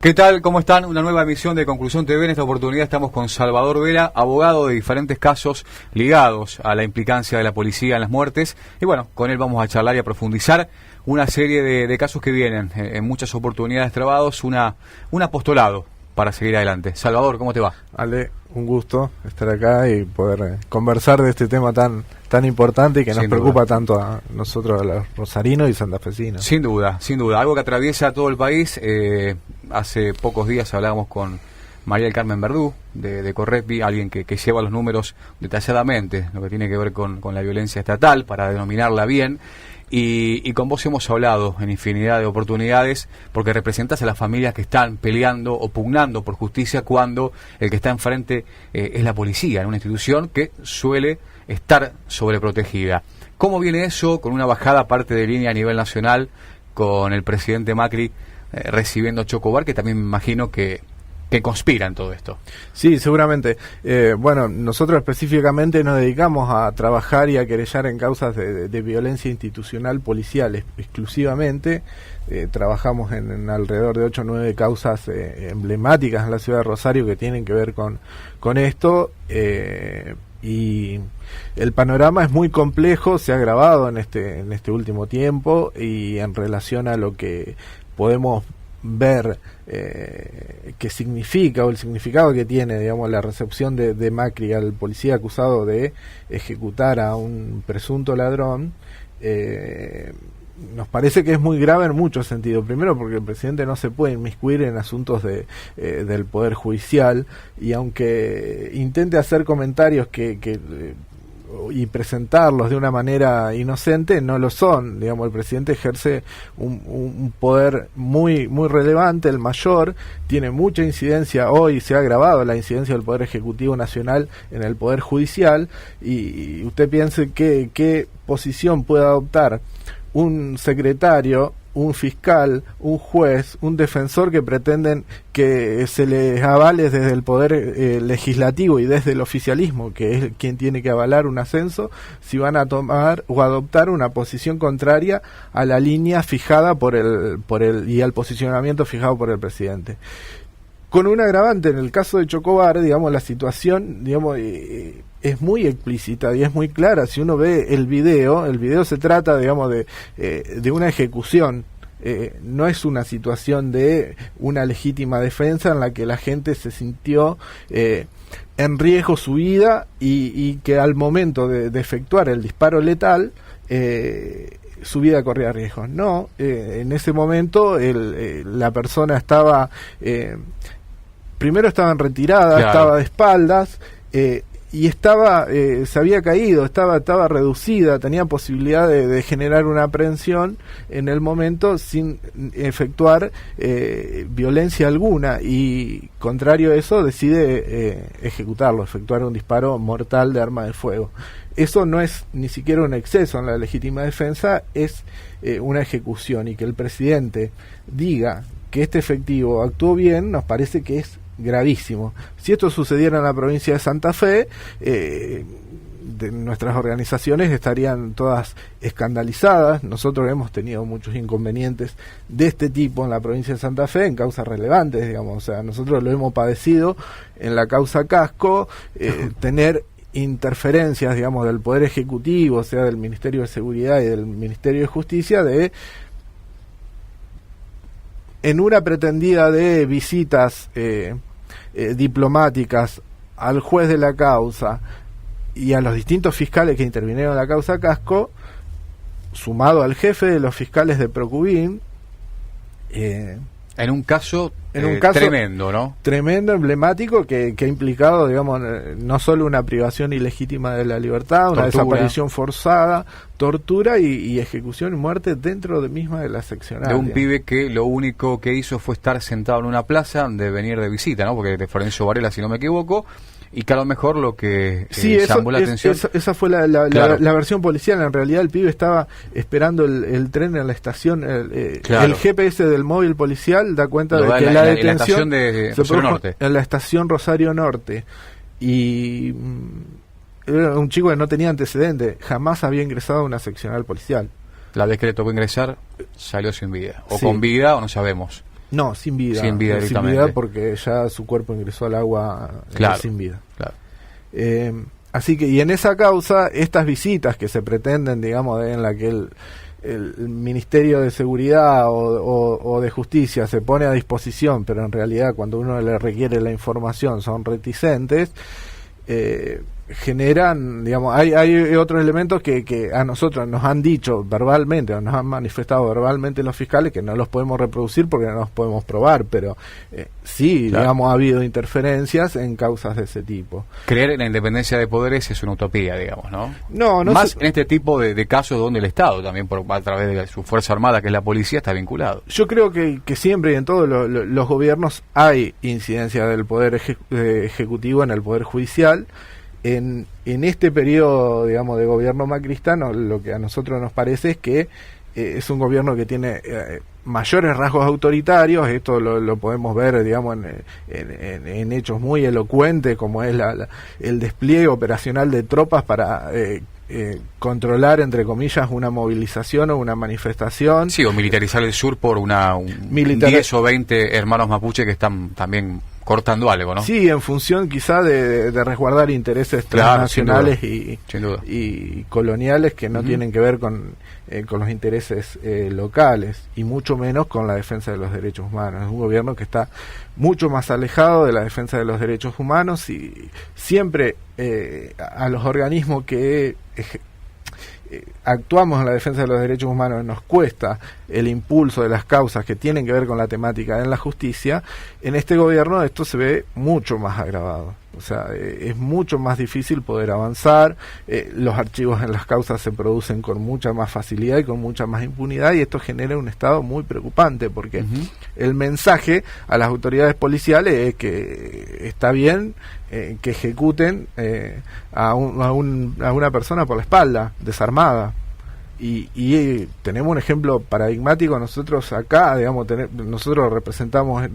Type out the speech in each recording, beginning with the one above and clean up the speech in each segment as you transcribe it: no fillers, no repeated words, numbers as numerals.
¿Qué tal? ¿Cómo están? Una nueva emisión de Conclusión TV. En esta oportunidad estamos con Salvador Vera, abogado de diferentes casos ligados a la implicancia de la policía en las muertes. Y bueno, con él vamos a charlar y a profundizar una serie de casos que vienen en muchas oportunidades trabados, un apostolado para seguir adelante. Salvador, ¿cómo te va? Ale, un gusto estar acá y poder conversar de este tema tan importante y que nos preocupa tanto a nosotros, a los rosarinos y santafesinos. Sin duda, algo que atraviesa todo el país. Hace pocos días hablábamos con María del Carmen Verdú de Correspi, alguien que lleva los números detalladamente, lo que tiene que ver con la violencia estatal, para denominarla bien. Y con vos hemos hablado en infinidad de oportunidades, porque representás a las familias que están peleando o pugnando por justicia cuando el que está enfrente es la policía, en una institución que suele estar sobreprotegida. ¿Cómo viene eso con una bajada parte de línea a nivel nacional, con el presidente Macri recibiendo a Chocobar, que también me imagino que conspira en todo esto? Sí, seguramente. Bueno, nosotros específicamente nos dedicamos a trabajar y a querellar en causas de violencia institucional policial exclusivamente. Trabajamos en alrededor de 8 o 9 causas emblemáticas en la ciudad de Rosario que tienen que ver con esto. Y el panorama es muy complejo, se ha agravado en este último tiempo, y en relación a lo que podemos ver qué significa, o el significado que tiene, digamos, la recepción de Macri al policía acusado de ejecutar a un presunto ladrón. Nos parece que es muy grave en muchos sentidos. Primero, porque el presidente no se puede inmiscuir en asuntos del Poder Judicial, y aunque intente hacer comentarios y presentarlos de una manera inocente, no lo son. Digamos, el presidente ejerce un poder muy relevante, el mayor, tiene mucha incidencia. Hoy se ha agravado la incidencia del Poder Ejecutivo Nacional en el Poder Judicial, y usted piense qué posición puede adoptar un secretario, un fiscal, un juez, un defensor que pretenden que se les avale desde el poder legislativo y desde el oficialismo, que es quien tiene que avalar un ascenso, si van a tomar o adoptar una posición contraria a la línea fijada por el y al posicionamiento fijado por el presidente. Con un agravante, en el caso de Chocobar, digamos, la situación, digamos, es muy explícita y es muy clara. Si uno ve el video se trata, digamos, de una ejecución. No es una situación de una legítima defensa en la que la gente se sintió en riesgo su vida, y que al momento de efectuar el disparo letal su vida corría riesgo. No, en ese momento la persona estaba primero estaba en retirada, claro, estaba de espaldas, y se había caído, estaba reducida, tenía posibilidad de generar una aprehensión en el momento sin efectuar violencia alguna, y contrario a eso decide efectuar un disparo mortal de arma de fuego. Eso no es ni siquiera un exceso en la legítima defensa, es una ejecución, y que el presidente diga que este efectivo actuó bien nos parece que es gravísimo. Si esto sucediera en la provincia de Santa Fe, nuestras organizaciones estarían todas escandalizadas. Nosotros hemos tenido muchos inconvenientes de este tipo en la provincia de Santa Fe, en causas relevantes, digamos. O sea, nosotros lo hemos padecido en la causa Casco, tener interferencias, digamos, del Poder Ejecutivo, o sea, del Ministerio de Seguridad y del Ministerio de Justicia, en una pretendida de visitas diplomáticas al juez de la causa y a los distintos fiscales que intervinieron en la causa Casco, sumado al jefe de los fiscales de Procubín, en un caso tremendo, ¿no? Tremendo, emblemático, que ha implicado, digamos, no solo una privación ilegítima de la libertad, una desaparición forzada, tortura y ejecución y muerte dentro misma de la seccional. De un pibe que lo único que hizo fue estar sentado en una plaza de venir de visita, ¿no? Porque de Florencio Varela, si no me equivoco, y que a lo mejor lo que llamó la atención... Esa fue claro, la versión policial. En realidad el pibe estaba esperando el tren en la estación. Claro. El GPS del móvil policial da cuenta de que la detención de Rosario Norte, en la estación Rosario Norte. Y era un chico que no tenía antecedentes, jamás había ingresado a una seccional policial. La vez que le tocó ingresar salió sin vida, o sí, con vida, o no sabemos. No, sin vida. Sin vida sin directamente. vida porque ya su cuerpo ingresó al agua Claro, sin vida. claro. Así que, y en esa causa, estas visitas que se pretenden, digamos, en la que el Ministerio de Seguridad o de Justicia se pone a disposición, pero en realidad cuando uno le requiere la información son reticentes, generan, digamos, hay otros elementos que a nosotros nos han dicho verbalmente o nos han manifestado verbalmente los fiscales que no los podemos reproducir porque no los podemos probar, pero sí, claro, digamos, ha habido interferencias en causas de ese tipo. Creer en la independencia de poderes es una utopía, digamos, ¿no? No más en este tipo de casos donde el Estado también a través de su fuerza armada, que es la policía, está vinculado. Yo creo que siempre y en todos los gobiernos hay incidencia del poder ejecutivo en el poder judicial. En este periodo, digamos, de gobierno macristano, lo que a nosotros nos parece es que es un gobierno que tiene mayores rasgos autoritarios. Esto lo podemos ver, digamos, en hechos muy elocuentes, como es el despliegue operacional de tropas para controlar, entre comillas, una movilización o una manifestación. Sí, o militarizar el sur por 10 o 20 hermanos mapuche que están también cortando algo, ¿no? Sí, en función quizá de resguardar intereses transnacionales y coloniales que no tienen que ver con los intereses locales y mucho menos con la defensa de los derechos humanos. Es un gobierno que está mucho más alejado de la defensa de los derechos humanos y siempre a los organismos que actuamos en la defensa de los derechos humanos nos cuesta el impulso de las causas que tienen que ver con la temática en la justicia. En este gobierno esto se ve mucho más agravado, o sea, es mucho más difícil poder avanzar, los archivos en las causas se producen con mucha más facilidad y con mucha más impunidad, y esto genera un estado muy preocupante porque el mensaje a las autoridades policiales es que está bien que ejecuten a una persona por la espalda, desarmada. Y tenemos un ejemplo paradigmático. Nosotros acá, digamos, nosotros representamos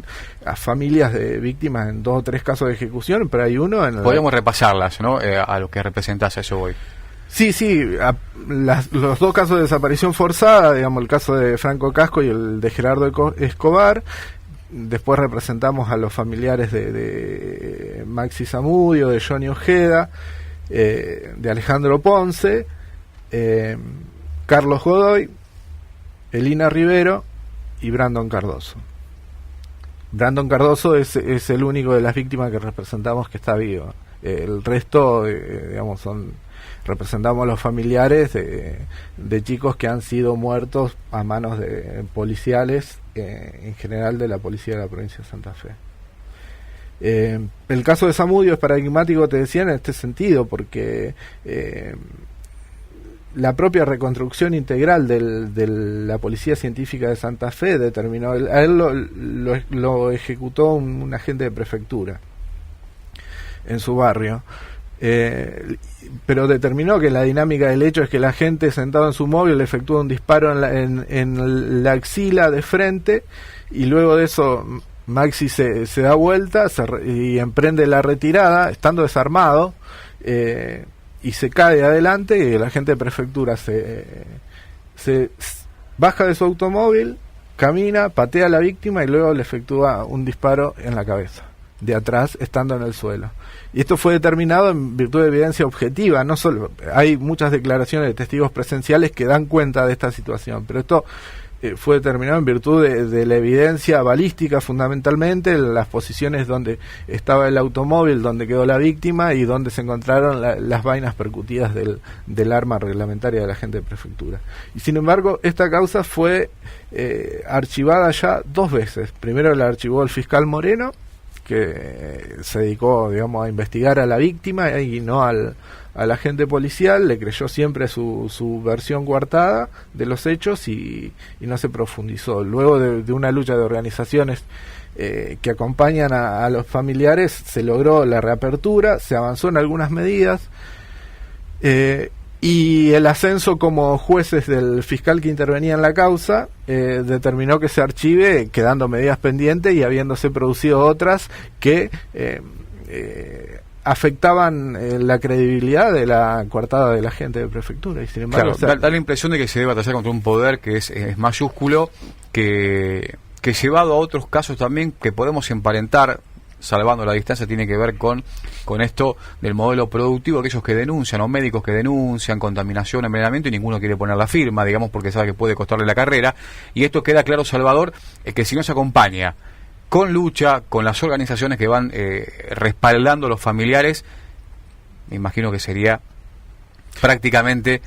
a familias de víctimas en 2 o 3 casos de ejecución, pero hay uno en podemos repasarlas, ¿no? A lo que representás, a eso voy. Sí, los 2 casos de desaparición forzada, digamos, el caso de Franco Casco y el de Gerardo Escobar. Después representamos a los familiares de Maxi Zamudio, de Johnny Ojeda, de Alejandro Ponce, Carlos Godoy, Elina Rivero y Brandon Cardoso. Brandon Cardoso es el único de las víctimas que representamos que está vivo. El resto, digamos, representamos a los familiares de chicos que han sido muertos a manos de policiales, en general de la policía de la provincia de Santa Fe. El caso de Zamudio es paradigmático, te decía, en este sentido, porque la propia reconstrucción integral de la Policía Científica de Santa Fe determinó, a él lo ejecutó un agente de prefectura en su barrio, pero determinó que la dinámica del hecho es que la gente sentado en su móvil le efectúa un disparo en la axila de frente, y luego de eso Maxi se da vuelta y emprende la retirada estando desarmado, y se cae adelante, y el agente de prefectura se baja de su automóvil, camina, patea a la víctima y luego le efectúa un disparo en la cabeza, de atrás, estando en el suelo. Y esto fue determinado en virtud de evidencia objetiva. No solo hay muchas declaraciones de testigos presenciales que dan cuenta de esta situación, pero esto fue determinado en virtud de la evidencia balística, fundamentalmente, las posiciones donde estaba el automóvil, donde quedó la víctima y donde se encontraron las vainas percutidas del arma reglamentaria de la agente de prefectura. Y sin embargo, esta causa fue archivada ya 2 veces. Primero la archivó el fiscal Moreno, que se dedicó, digamos, a investigar a la víctima y no al agente policial, le creyó siempre su versión coartada de los hechos y no se profundizó. Luego de una lucha de organizaciones que acompañan a los familiares, se logró la reapertura, se avanzó en algunas medidas, y el ascenso como jueces del fiscal que intervenía en la causa determinó que se archive, quedando medidas pendientes y habiéndose producido otras que afectaban la credibilidad de la coartada de la gente de prefectura. Y sin embargo, claro, da la impresión de que se debe batallar contra un poder que es mayúsculo, que que llevado a otros casos también que podemos emparentar, salvando la distancia, tiene que ver con esto del modelo productivo, aquellos que denuncian, o médicos que denuncian contaminación, envenenamiento, y ninguno quiere poner la firma, digamos, porque sabe que puede costarle la carrera. Y esto queda claro, Salvador, que si no se acompaña con lucha, con las organizaciones que van respaldando a los familiares, me imagino que sería prácticamente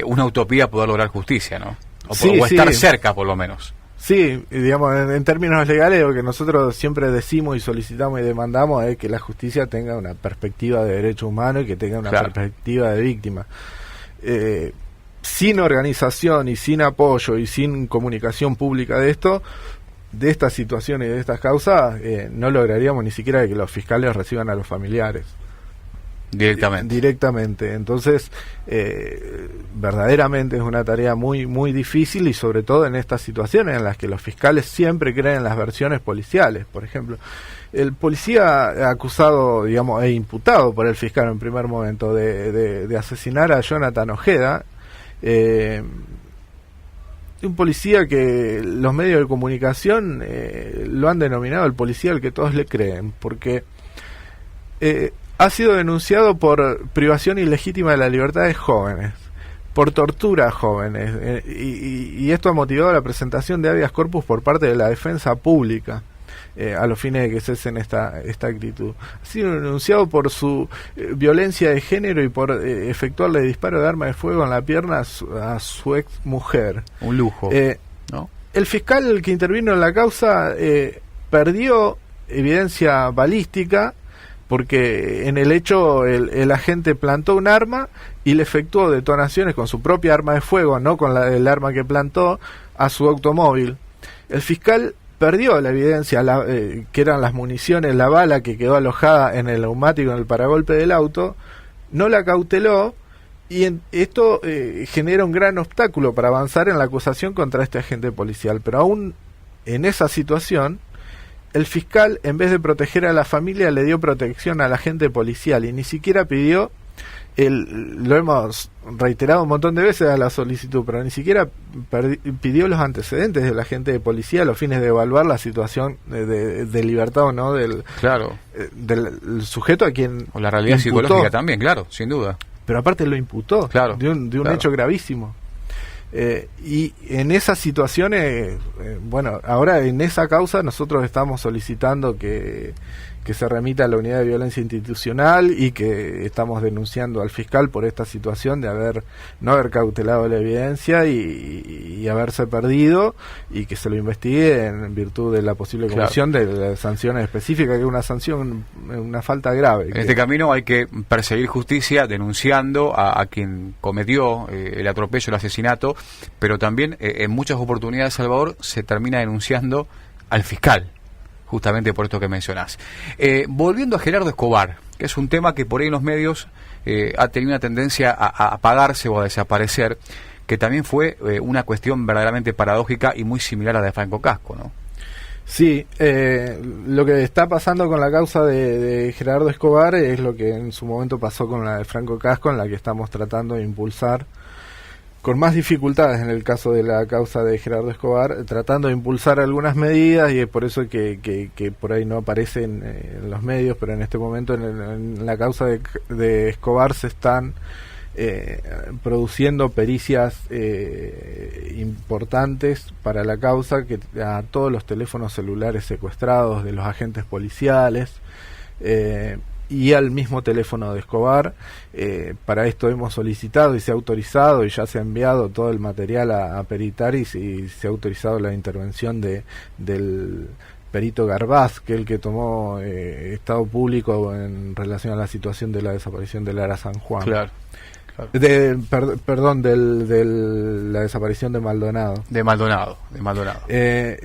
una utopía poder lograr justicia, ¿no? O estar cerca, por lo menos. Sí, digamos, en términos legales, lo que nosotros siempre decimos y solicitamos y demandamos es que la justicia tenga una perspectiva de derecho humano y que tenga una perspectiva de víctima. Sin organización y sin apoyo y sin comunicación pública de esto, de estas situaciones y de estas causas, no lograríamos ni siquiera que los fiscales reciban a los familiares. Directamente. Entonces, verdaderamente es una tarea muy muy difícil, y sobre todo en estas situaciones en las que los fiscales siempre creen en las versiones policiales. Por ejemplo, el policía acusado, digamos, e imputado por el fiscal en primer momento de asesinar a Jonathan Ojeda, un policía que los medios de comunicación lo han denominado el policía al que todos le creen, porque ha sido denunciado por privación ilegítima de la libertad de jóvenes, por tortura a jóvenes, y esto ha motivado la presentación de habeas corpus por parte de la defensa pública, a los fines de que cesen esta actitud. Ha sido denunciado por su violencia de género y por efectuarle disparo de arma de fuego en la pierna a su ex mujer. Un lujo, ¿no? El fiscal que intervino en la causa perdió evidencia balística, porque en el hecho el agente plantó un arma y le efectuó detonaciones con su propia arma de fuego, no con el arma que plantó, a su automóvil. El fiscal perdió la evidencia, que eran las municiones, la bala que quedó alojada en el neumático, en el paragolpe del auto, no la cauteló, y esto genera un gran obstáculo para avanzar en la acusación contra este agente policial. Pero aún en esa situación, el fiscal, en vez de proteger a la familia, le dio protección al agente policial, y ni siquiera pidió, lo hemos reiterado un montón de veces a la solicitud, pero ni siquiera pidió los antecedentes del agente de policía a los fines de evaluar la situación de libertad o no del sujeto a quien o la realidad imputó. Psicológica también, claro, sin duda. Pero aparte lo imputó, de un hecho gravísimo. Y en esas situaciones, bueno, ahora en esa causa nosotros estamos solicitando que se remita a la unidad de violencia institucional, y que estamos denunciando al fiscal por esta situación de no haber cautelado la evidencia y haberse perdido, y que se lo investigue en virtud de la posible comisión de las sanciones específicas, que es una falta grave. En este camino hay que perseguir justicia denunciando a quien cometió el atropello, el asesinato, pero también en muchas oportunidades, Salvador, se termina denunciando al fiscal, justamente por esto que mencionás. Volviendo a Gerardo Escobar, que es un tema que por ahí en los medios ha tenido una tendencia a apagarse o a desaparecer, que también fue una cuestión verdaderamente paradójica y muy similar a la de Franco Casco, ¿no? Sí, lo que está pasando con la causa de Gerardo Escobar es lo que en su momento pasó con la de Franco Casco, en la que estamos tratando de impulsar, con más dificultades en el caso de la causa de Gerardo Escobar, tratando de impulsar algunas medidas, y es por eso que por ahí no aparecen en los medios, pero en este momento en la causa de Escobar se están produciendo pericias importantes para la causa, que a todos los teléfonos celulares secuestrados de los agentes policiales, y al mismo teléfono de Escobar. Para esto hemos solicitado y se ha autorizado, y ya se ha enviado todo el material a peritar, y se ha autorizado la intervención del perito Garbaz, que es el que tomó estado público en relación a la situación de la desaparición de Lara San Juan. Claro. Perdón, de la desaparición de Maldonado. De Maldonado.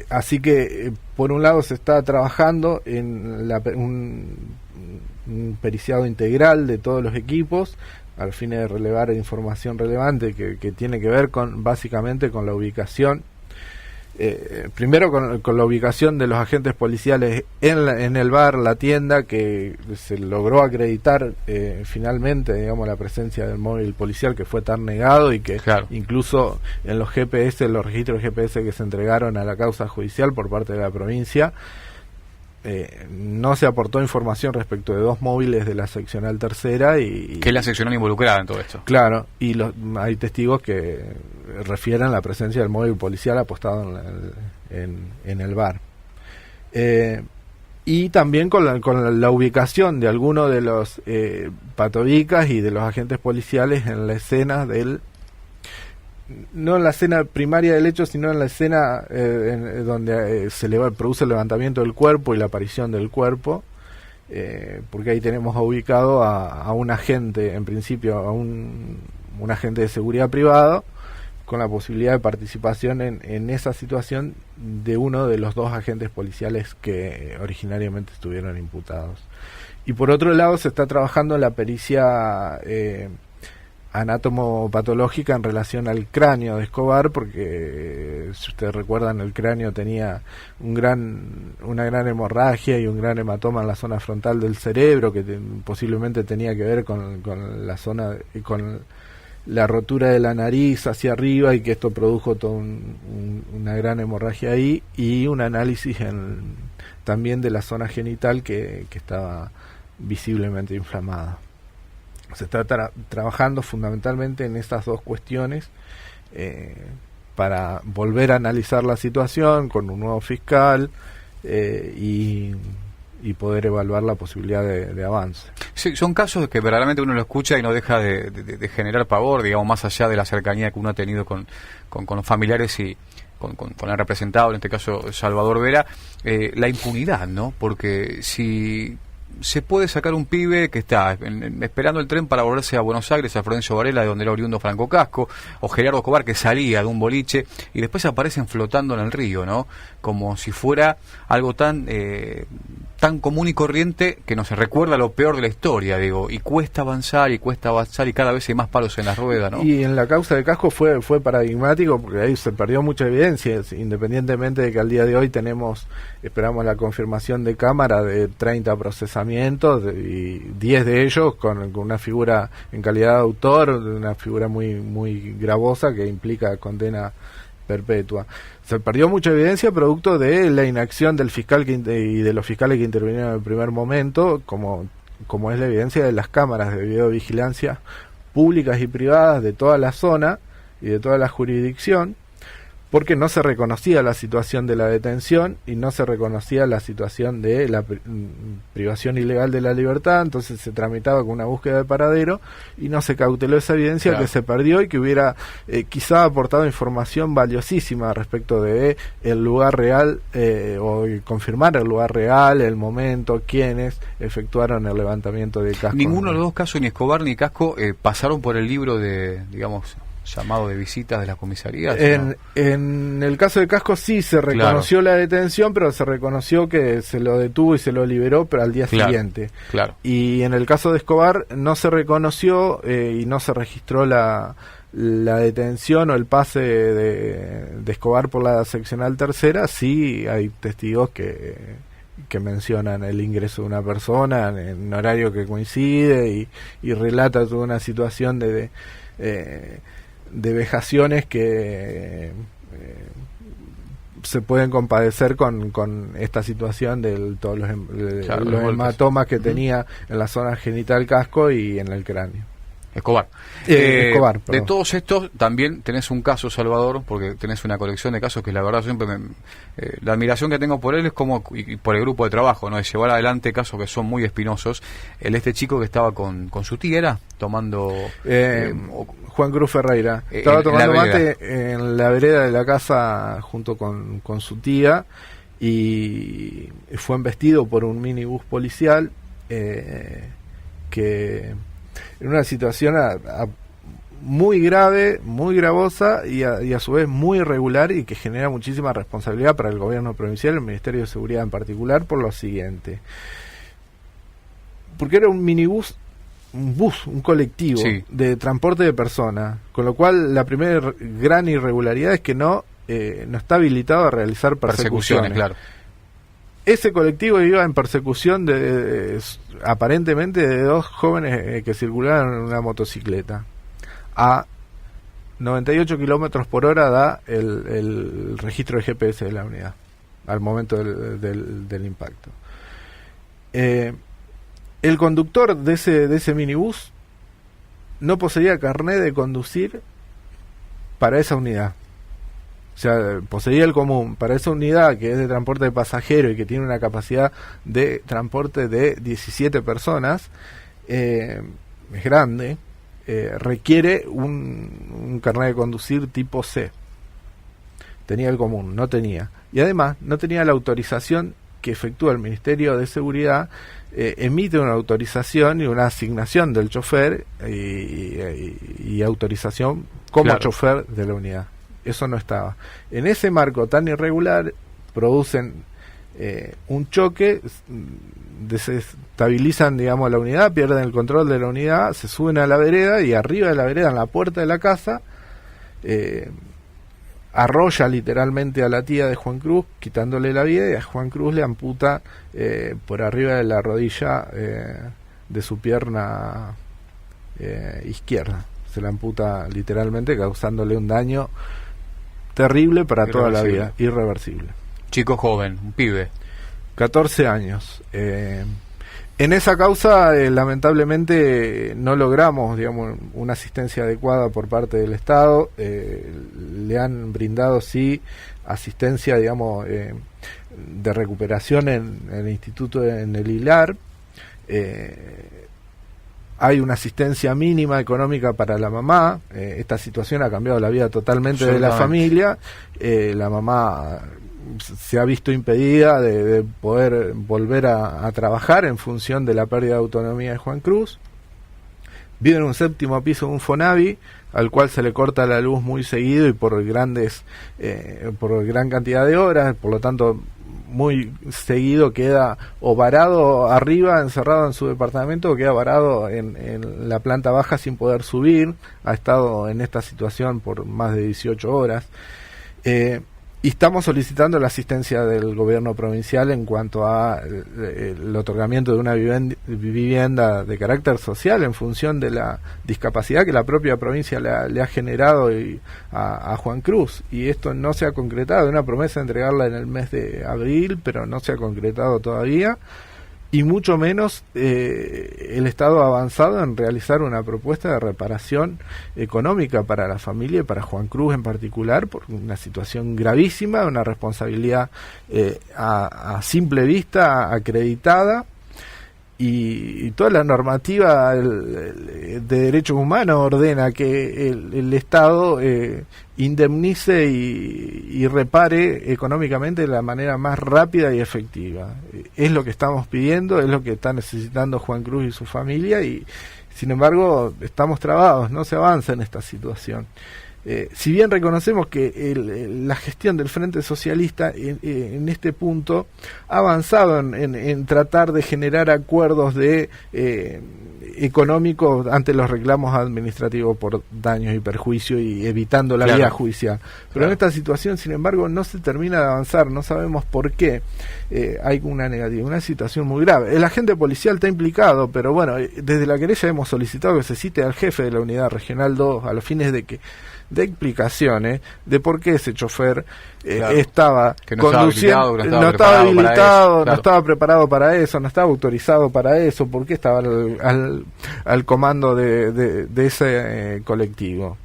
Así que, por un lado, se está trabajando en un periciado integral de todos los equipos, al fin de relevar información relevante que tiene que ver básicamente con la ubicación primero con la ubicación de los agentes policiales en el bar, la tienda, que se logró acreditar finalmente, digamos, la presencia del móvil policial, que fue tan negado y que incluso en los GPS, los registros GPS que se entregaron a la causa judicial por parte de la provincia, no se aportó información respecto de 2 móviles de la seccional tercera que es la seccional involucrada en todo esto. Claro, y hay testigos que refieren la presencia del móvil policial apostado en el bar. Y también con la ubicación de algunos de los patobicas y de los agentes policiales en la escena no en la escena primaria del hecho, sino en la escena donde produce el levantamiento del cuerpo y la aparición del cuerpo, porque ahí tenemos ubicado a un agente, en principio a un agente de seguridad privado, con la posibilidad de participación en esa situación de uno de los 2 agentes policiales que originariamente estuvieron imputados. Y por otro lado se está trabajando en la pericia anatomopatológica en relación al cráneo de Escobar, porque si ustedes recuerdan, el cráneo tenía una gran hemorragia y un gran hematoma en la zona frontal del cerebro, que posiblemente tenía que ver con la zona, con la rotura de la nariz hacia arriba, y que esto produjo toda una gran hemorragia ahí, y un análisis también de la zona genital que estaba visiblemente inflamada. Se está trabajando fundamentalmente en estas 2 cuestiones para volver a analizar la situación con un nuevo fiscal y poder evaluar la posibilidad de avance. Sí, son casos que verdaderamente uno lo escucha y no deja de generar pavor, digamos, más allá de la cercanía que uno ha tenido con los familiares y con el representado, en este caso Salvador Vera, la impunidad, ¿no? Porque si se puede sacar un pibe que está esperando el tren para volverse a Buenos Aires, a Florencio Varela, de donde era oriundo Franco Casco, o Gerardo Escobar, que salía de un boliche y después aparecen flotando en el río, ¿no? Como si fuera algo tan común y corriente que nos recuerda lo peor de la historia, digo, y cuesta avanzar y cada vez hay más palos en la rueda, ¿no? Y en la causa de Casco fue paradigmático, porque ahí se perdió mucha evidencia, independientemente de que al día de hoy esperamos la confirmación de cámara de 30 procesamientos y 10 de ellos con una figura en calidad de autor, una figura muy, muy gravosa que implica condena perpetua. Se perdió mucha evidencia producto de la inacción del fiscal y de los fiscales que intervinieron en el primer momento, como es la evidencia de las cámaras de videovigilancia públicas y privadas de toda la zona y de toda la jurisdicción, porque no se reconocía la situación de la detención y no se reconocía la situación de la privación ilegal de la libertad. Entonces se tramitaba con una búsqueda de paradero y no se cauteló esa evidencia, que se perdió y que hubiera quizá aportado información valiosísima respecto de el lugar real, o confirmar el lugar real, el momento, quiénes efectuaron el levantamiento de Casco. Ninguno de los 2 casos, ni Escobar ni Casco, pasaron por el libro de, digamos, llamado de visitas de la comisaría. En el caso de Casco sí se reconoció la detención, pero se reconoció que se lo detuvo y se lo liberó, pero al día siguiente. Claro. Y en el caso de Escobar no se reconoció y no se registró la detención o el pase de Escobar por la seccional tercera. Sí hay testigos que mencionan el ingreso de una persona en un horario que coincide y relata toda una situación de vejaciones que se pueden compadecer con esta situación de todos los hematomas que tenía en la zona genital Casco y en el cráneo. Escobar. Escobar, de todos estos, también tenés un caso, Salvador, porque tenés una colección de casos que la verdad siempre la admiración que tengo por él es como, y por el grupo de trabajo, ¿no? De llevar adelante casos que son muy espinosos. Este chico que estaba con su tía, ¿era? Tomando... Juan Cruz Ferreira. Estaba tomando mate en la vereda de la casa junto con su tía y fue embestido por un minibús policial que... en una situación muy grave, muy gravosa y a su vez muy irregular, y que genera muchísima responsabilidad para el gobierno provincial, el Ministerio de Seguridad en particular, por lo siguiente. Porque era un minibús, un colectivo de transporte de personas, con lo cual la primera gran irregularidad es que no no está habilitado a realizar persecuciones. Claro. Ese colectivo iba en persecución aparentemente de dos jóvenes que circulaban en una motocicleta. A 98 kilómetros por hora da el registro de GPS de la unidad al momento del impacto. El conductor de ese minibús no poseía carnet de conducir para esa unidad. O sea, poseía el común. Para esa unidad que es de transporte de pasajeros y que tiene una capacidad de transporte de 17 personas, es grande, requiere un carnet de conducir tipo C. Tenía el común, no tenía. Y además no tenía la autorización que efectúa el Ministerio de Seguridad. Emite una autorización y una asignación del chofer y autorización como chofer de la unidad. Eso no estaba. En ese marco tan irregular producen un choque, desestabilizan, digamos, la unidad, pierden el control de la unidad, se suben a la vereda y arriba de la vereda, en la puerta de la casa, arrolla literalmente a la tía de Juan Cruz, quitándole la vida, y a Juan Cruz le amputa por arriba de la rodilla de su pierna izquierda. Se la amputa literalmente, causándole un daño terrible para toda la vida, irreversible. Chico joven, un pibe. 14 años. En esa causa, lamentablemente, no logramos, digamos, una asistencia adecuada por parte del Estado. Le han brindado, sí, asistencia, digamos, de recuperación en el instituto, en el ILAR. Hay una asistencia mínima económica para la mamá. Esta situación ha cambiado la vida totalmente de la familia. La mamá se ha visto impedida de poder volver a trabajar en función de la pérdida de autonomía de Juan Cruz. Vive en un 7º piso de un Fonavi, al cual se le corta la luz muy seguido y por gran cantidad de horas, por lo tanto muy seguido queda o varado arriba, encerrado en su departamento, o queda varado en la planta baja sin poder subir. Ha estado en esta situación por más de 18 horas. Y estamos solicitando la asistencia del gobierno provincial en cuanto a el otorgamiento de una vivienda de carácter social en función de la discapacidad que la propia provincia le ha generado a Juan Cruz. Y esto no se ha concretado. Una promesa de entregarla en el mes de abril, pero no se ha concretado todavía. Y mucho menos el Estado ha avanzado en realizar una propuesta de reparación económica para la familia y para Juan Cruz en particular, por una situación gravísima, una responsabilidad a simple vista acreditada, y toda la normativa de derechos humanos ordena que el Estado indemnice y repare económicamente de la manera más rápida y efectiva. Es lo que estamos pidiendo, es lo que está necesitando Juan Cruz y su familia, y sin embargo estamos trabados, no se avanza en esta situación. Si bien reconocemos que la gestión del Frente Socialista en este punto ha avanzado en tratar de generar acuerdos económicos ante los reclamos administrativos por daños y perjuicios y evitando la vía judicial. Pero en esta situación, sin embargo, no se termina de avanzar, no sabemos por qué. Hay una negativa, una situación muy grave. El agente policial está implicado, pero bueno, desde la querella hemos solicitado que se cite al jefe de la Unidad Regional 2 a los fines de explicaciones de por qué ese chofer estaba conduciendo, no estaba habilitado, no estaba preparado para eso, no estaba autorizado para eso, por qué estaba al comando de ese colectivo.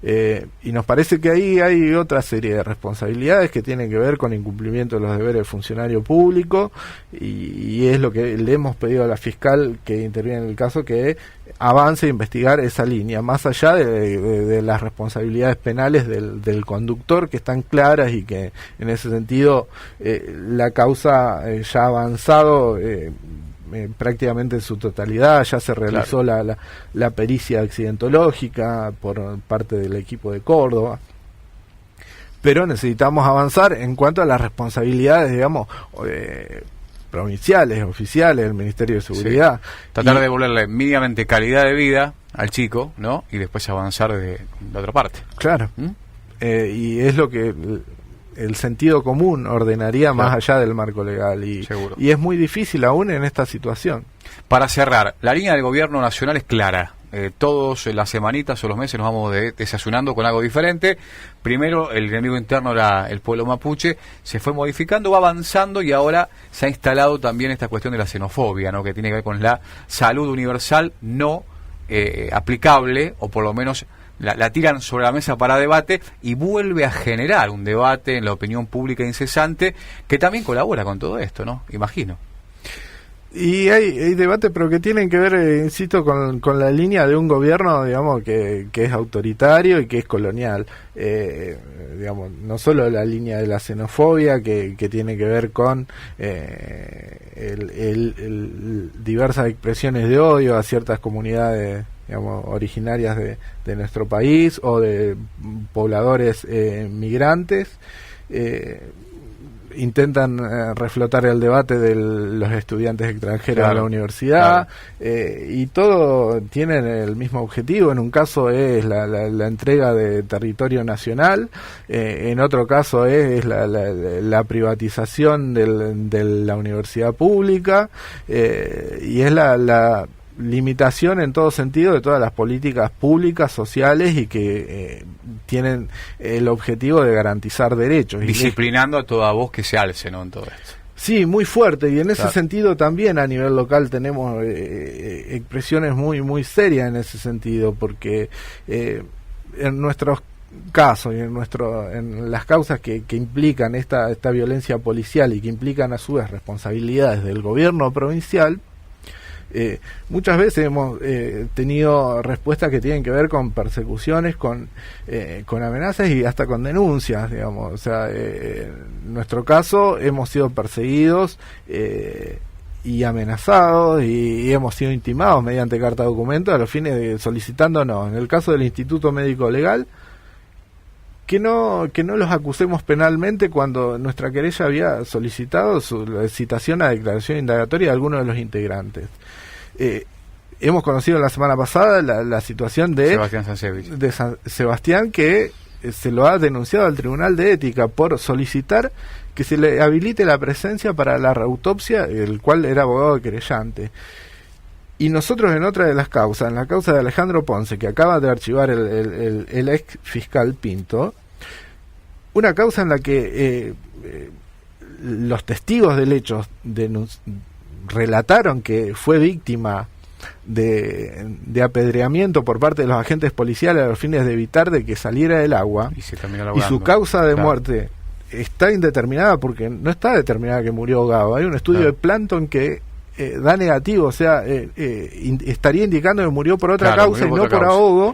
Y nos parece que ahí hay otra serie de responsabilidades que tienen que ver con incumplimiento de los deberes del funcionario público, y es lo que le hemos pedido a la fiscal que interviene en el caso, que avance a investigar esa línea, más allá de las responsabilidades penales del conductor, que están claras y que en ese sentido la causa ya ha avanzado prácticamente en su totalidad. Ya se realizó la pericia accidentológica por parte del equipo de Córdoba, pero necesitamos avanzar en cuanto a las responsabilidades, digamos, provinciales, oficiales del Ministerio de Seguridad. Sí. Tratar de devolverle mínimamente calidad de vida al chico, ¿no? Y después avanzar de otra parte. Claro. y es lo que el sentido común ordenaría, más allá del marco legal, y es muy difícil aún en esta situación. Para cerrar, la línea del gobierno nacional es clara. Todos las semanitas o los meses nos vamos desayunando con algo diferente. Primero el enemigo interno era el pueblo mapuche, se fue modificando, va avanzando, y ahora se ha instalado también esta cuestión de la xenofobia, ¿no?, que tiene que ver con la salud universal no aplicable, o por lo menos la tiran sobre la mesa para debate, y vuelve a generar un debate en la opinión pública incesante que también colabora con todo esto, ¿no? Imagino. Y hay debate, pero que tienen que ver, insisto, con la línea de un gobierno, digamos, que es autoritario y que es colonial. Digamos, no solo la línea de la xenofobia, que tiene que ver con diversas expresiones de odio a ciertas comunidades, digamos, originarias de nuestro país, o de pobladores migrantes. Intentan reflotar el debate de los estudiantes extranjeros de la universidad, y todo tienen el mismo objetivo. En un caso es la entrega de territorio nacional, en otro caso es la privatización de la universidad pública, y es la limitación en todo sentido de todas las políticas públicas, sociales, y que tienen el objetivo de garantizar derechos. Disciplinando a toda voz que se alce, ¿no?, en todo esto. Sí, muy fuerte, y en ese sentido también a nivel local tenemos expresiones muy muy serias en ese sentido, porque en nuestros casos y en las causas que implican esta violencia policial, y que implican a su vez responsabilidades del gobierno provincial, muchas veces hemos tenido respuestas que tienen que ver con persecuciones, con amenazas y hasta con denuncias, digamos. O sea, en nuestro caso hemos sido perseguidos y amenazados, y hemos sido intimados mediante carta documento a los fines de solicitándonos, en el caso del Instituto Médico Legal, que no los acusemos penalmente, cuando nuestra querella había solicitado la citación a declaración indagatoria de algunos de los integrantes. Hemos conocido la semana pasada la situación de Sebastián, que se lo ha denunciado al Tribunal de Ética por solicitar que se le habilite la presencia para la reautopsia, el cual era abogado querellante. Y nosotros, en otra de las causas, en la causa de Alejandro Ponce, que acaba de archivar el ex fiscal Pinto, una causa en la que los testigos del hecho relataron que fue víctima de apedreamiento por parte de los agentes policiales a los fines de evitar de que saliera del agua, y su causa de muerte está indeterminada, porque no está determinada que murió ahogado. Hay un estudio de Plankton que da negativo, o sea, estaría indicando que murió por otra causa y no por ahogo.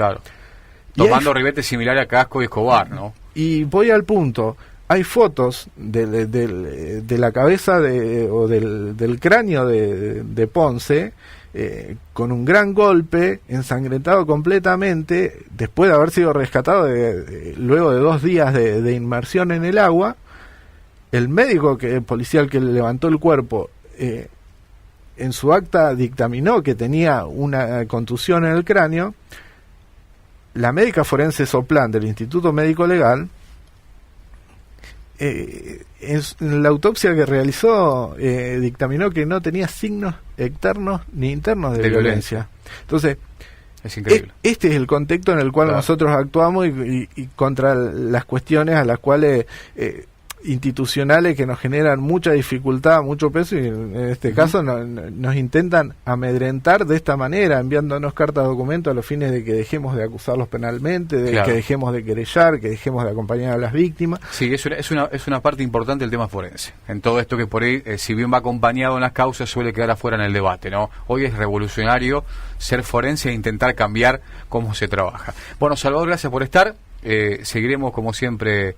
Tomando ribetes similares a Casco y Escobar, ¿no? Y voy al punto. Hay fotos de la cabeza o del cráneo de Ponce, con un gran golpe, ensangrentado completamente, después de haber sido rescatado luego de 2 días de inmersión en el agua. El médico policial que le levantó el cuerpo, en su acta dictaminó que tenía una contusión en el cráneo. La médica forense Soplán del Instituto Médico Legal, en la autopsia que realizó, dictaminó que no tenía signos externos ni internos de violencia. Entonces, es increíble. Este es el contexto en el cual nosotros actuamos, y contra las cuestiones a las cuales institucionales que nos generan mucha dificultad, mucho peso, y en este caso nos intentan amedrentar de esta manera, enviándonos cartas de documento a los fines de que dejemos de acusarlos penalmente, de que dejemos de querellar, que dejemos de acompañar a las víctimas. Sí, es una parte importante del tema forense. En todo esto que por ahí, si bien va acompañado en las causas, suele quedar afuera en el debate, ¿no? Hoy es revolucionario ser forense e intentar cambiar cómo se trabaja. Bueno, Salvador, gracias por estar. Seguiremos, como siempre,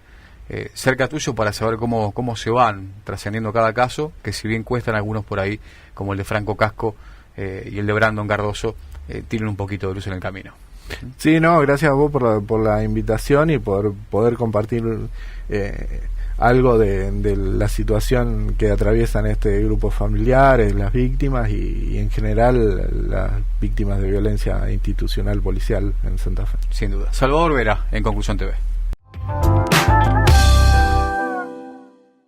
cerca tuyo para saber cómo se van trascendiendo cada caso, que si bien cuestan algunos por ahí, como el de Franco Casco y el de Brandon Cardoso, tienen un poquito de luz en el camino. Sí, no, gracias a vos por la invitación y por poder compartir algo de la situación que atraviesan este grupo familiar, las víctimas y en general las víctimas de violencia institucional policial en Santa Fe. Sin duda. Salvador Vera, en Conclusión TV.